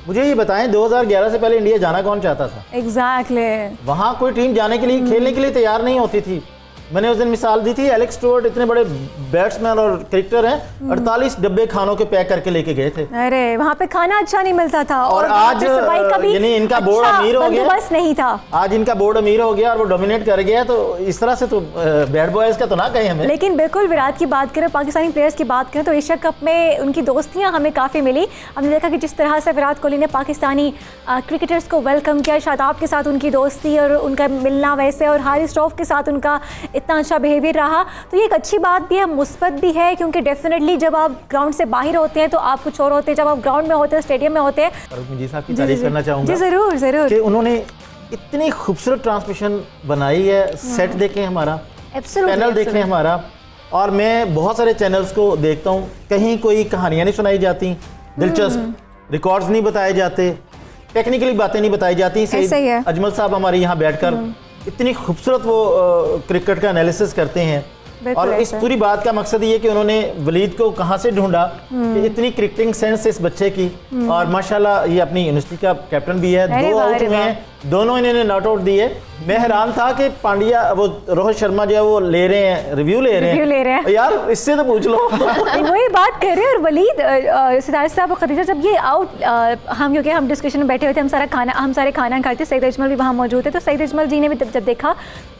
मुझे ये बताएं 2011 से पहले इंडिया जाना कौन चाहता था? एग्जैक्टली वहाँ कोई टीम जाने के लिए, खेलने के लिए तैयार नहीं होती थी। मैंने उस दिन मिसाल दी थी, एलेक्स स्टुअर्ट इतने बड़े बैट्समैन और क्रिकेटर हैं, 48 डब्बे खानों के पैक करके लेके गए थे। अरे वहाँ पे खाना अच्छा नहीं मिलता था और आज यानी इनका बोर्ड अमीर हो गया, बस नहीं था। आज इनका बोर्ड अमीर हो गया और वो डोमिनेट कर गया। तो इस तरह से तो बैड बॉयज का तो ना कहें हमें। लेकिन बिल्कुल विराट की बात करें, पाकिस्तानी प्लेयर्स की बात करें तो एशिया कप में उनकी दोस्तियां हमें काफ़ी मिली। हमने देखा कि जिस तरह से विराट कोहली ने पाकिस्तानी क्रिकेटर्स को वेलकम किया, शादाब के साथ उनकी दोस्ती और उनका मिलना वैसे, और हारिस रऊफ के साथ उनका इतना अच्छा बिहेवियर रहा, तो ये एक अच्छी बात भी है, मुस्बत भी है। क्योंकि डेफिनेटली जब आप ग्राउंड से बाहर होते हैं तो आप कुछ और होते हैं, जब आप ग्राउंड में होते हैं, स्टेडियम में होते हैं। जी साहब की तारीफ करना चाहूँगा। जी ज़रूर ज़रूर कि उन्होंने इतनी खूबसूरत ट्रांसमिशन बनाई है। सेट देखें हमारा, पैनल देखें हमारा, और मैं बहुत सारे चैनल्स को देखता हूँ, कहीं कोई कहानियाँ नहीं सुनाई जाती, दिलचस्प रिकॉर्ड्स नहीं बताए जाते, टेक्निकली बातें नहीं बताई जाती। सही अजमल साहब हमारे यहाँ बैठकर इतनी खूबसूरत वो क्रिकेट का एनालिसिस करते हैं। और इस पूरी बात का मकसद ये कि उन्होंने वलीद को कहाँ से ढूंढा, कि इतनी क्रिकेटिंग सेंस इस बच्चे की, और माशाल्लाह ये अपनी यूनिवर्सिटी का कैप्टन भी है। 2 आउट हुए हैं, दोनों इन्होंने नॉट आउट दिए। मैं हैरान था कि पांड्या, वो रोहित शर्मा जो है वो ले रहे हैं, रिव्यू ले रहे हैं। यार इससे तो पूछ लो। वही बात कर रहे हैं। और वलीद, सितारा साहब, खदीजा, जब ये आउट, हम क्योंकि हम डिस्कशन में बैठे हुए थे, हम सारे खाना खाते, सईद अजमल भी वहाँ मौजूद थे, तो सईद अजमल जी ने भी जब देखा,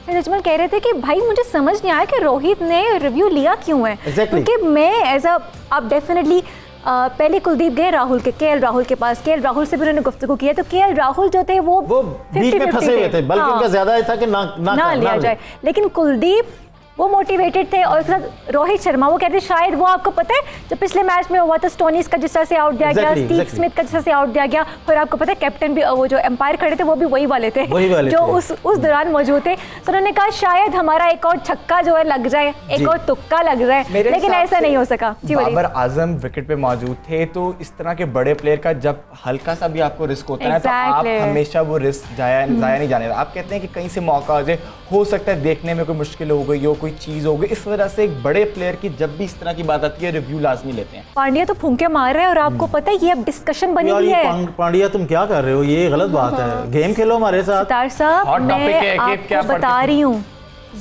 सईद अजमल कह रहे थे कि भाई मुझे समझ नहीं आया कि रोहित ने रिव्यू लिया क्यों है। क्योंकि मैं एज अ, आप डेफिनेटली पहले कुलदीप गए राहुल के, केएल राहुल के पास, केएल राहुल से भी उन्होंने गुफ्तगू किया, तो केएल राहुल जो थे वो बीच में फंसे हुए थे, बल्कि उनका ज्यादा था कि ना लिया जाए। लेकिन कुलदीप वो मोटिवेटेड थे, और रोहित शर्मा वो कहते शायद, वो आपको पता है जब पिछले मैच में हुआ था, स्टोनीज का जिस तरह से आउट दिया गया, स्टीव स्मिथ का जिस तरह से आउट दिया गया, फिर आपको पता है कैप्टन भी, वो जो एम्पायर खड़े थे वो भी वही वाले थे जो उस दौरान मौजूद थे। तो उन्होंने कहा शायद हमारा एक और छक्का जो है लग जाए, एक और तुक्का लग जाए, लेकिन ऐसा नहीं हो सका। बाबर आजम विकेट पे मौजूद थे, तो इस तरह के बड़े प्लेयर का जब हल्का सा भी आपको रिस्क होता है तो आप हमेशा वो रिस्क जाया नहीं जाने। आप कहते हैं कि कहीं से मौका आ जाए, हो सकता है देखने में कोई मुश्किल हो गई हो, कोई चीज हो गई, इस वजह से एक बड़े प्लेयर की जब भी इस तरह की बात आती है रिव्यू लाजमी लेते हैं। पांड्या तो फूंके मार रहे हैं, और आपको पता है ये अब डिस्कशन बनी हुई है। पांड्या तुम क्या कर रहे हो, ये गलत बात है, गेम खेलो हमारे साथ। सितार साहब, मैं आपको बता रही हूँ,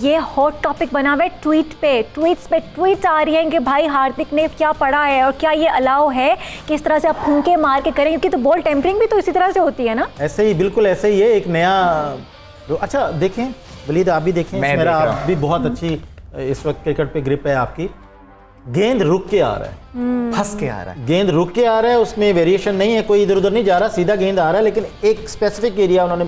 ये हॉट टॉपिक बना हुआ है ट्वीट्स आ रही हैं कि भाई हार्दिक ने क्या पढ़ा है, और क्या ये अलाउ है कि इस तरह से आप फूंके मार के करें, क्योंकि तो बॉल टेम्परिंग भी तो इसी तरह से होती है ना। ऐसे ही, बिल्कुल ऐसे ही है, एक नया। अच्छा देखें वलीद, आप भी देखें, मेरा आप भी बहुत अच्छी इस वक्त क्रिकेट पे ग्रिप है आपकी। गेंद रुक के आ रहा है, फंस के आ रहा है, गेंद रुक के आ रहा है, उसमें वेरिएशन नहीं है, कोई इधर उधर नहीं जा रहा, सीधा गेंद आ रहा है, लेकिन एक स्पेसिफिक एरिया उन्होंने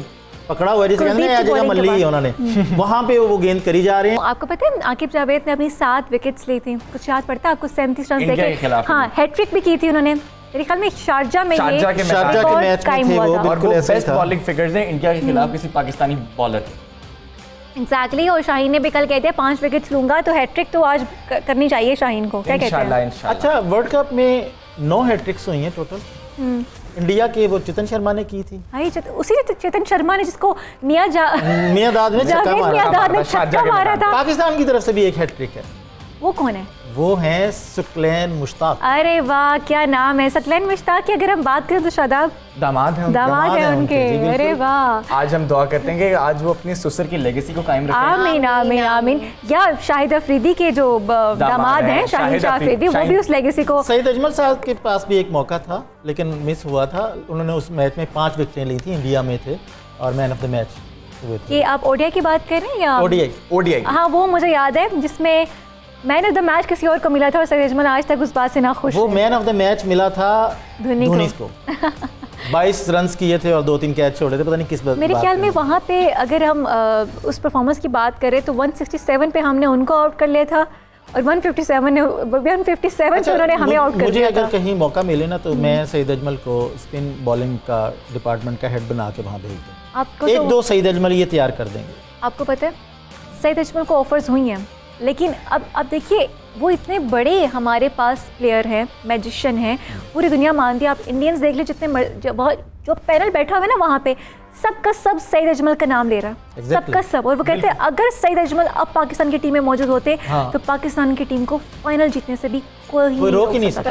पकड़ा हुआ है, जिसे कहते हैं जगह मल्ली है उन्होंने, वहां पे वो गेंद करी जा रहे हैं। आपको पता है आकिब जावेद ने अपनी 7 विकेट्स ली थी, कुछ याद पड़ता है आपको? 37 रन देके, हाँ, हैट्रिक भी की थी उन्होंने मेरे ख्याल में शारजा के मैच में थे वो, और वो बेस्ट बॉलिंग फिगर्स हैं इंडिया के खिलाफ किसी पाकिस्तानी बॉलर के। एग्जैक्टली। और शाहीन ने भी कल कहते हैं 5 विकेट्स लूंगा, तो हैट्रिक तो आज करनी चाहिए शाहीन को, क्या कहते हैं? अच्छा, वर्ल्ड कप में 9 हैट्रिक्स हुई हैं टोटल इंडिया के, वो चेतन शर्मा ने की थी। उसी चेतन शर्मा ने जिसको मियांदाद में छक्का मारा था। पाकिस्तान की तरफ से भी एक हैट्रिक है। वो कौन है? वो हैं सुकलैन मुश्ताक। अरे वाह, क्या नाम है सुकलैन मुश्ताक की। अगर हम बात करें तो शादाब दामाद है उनके। अरे वाह, आज हम दुआ करते हैं कि आज वो अपनी ससुर की लेगेसी को कायम रखें। आमीन आमीन आमीन। या शाहिद अफरीदी के जो दामाद हैं, शाहिद अफरीदी, वो भी उस लेगेसी को। सईद अजमल साहब के पास भी एक मौका था, लेकिन मिस हुआ था। उन्होंने उस मैच में 5 विकेटें ली थी, इंडिया में थे और मैन ऑफ द मैच हुए थे। ये आप ओडीआई की बात कर रहे हैं या ओडीआई? हाँ, वो मुझे याद है जिसमें मैन ऑफ द मैच किसी और को मिला था, और सईद अजमल आज तक उस बात से ना खुश। वो मैन ऑफ द मैच मिला था धोनी को। 22 रन किए थे और 2-3 कैच छोड़े थे, पता नहीं किस बात। मेरे ख्याल में वहाँ पे अगर हम उस परफॉर्मेंस की बात करें तो 167 पे हमने उनको आउट कर लिया था, और 157 पे उन्होंने हमें आउट कर मुझे दिया अगर था। कहीं मौका मिले ना तो मैं सईद अजमल को स्पिन बॉलिंग का डिपार्टमेंट का हेड बना के वहाँ भेज दूँ। आपको 1-2 सईद अजमल ये तैयार कर देंगे। आपको पता है सईद अजमल को ऑफर्स हुई हैं, लेकिन अब देखिए वो इतने बड़े हमारे पास प्लेयर हैं, मैजिशियन हैं, पूरी दुनिया मानती है। आप इंडियंस देख लीजिए, जितने जो पैनल बैठा हुआ है ना वहाँ पे, सबका सब सईद अजमल का नाम ले रहा है, सबका सब। और वो कहते हैं अगर सईद अजमल अब पाकिस्तान की टीम में मौजूद होते तो पाकिस्तान की टीम को फाइनल जीतने से भी कोई रोक ही नहीं सकता।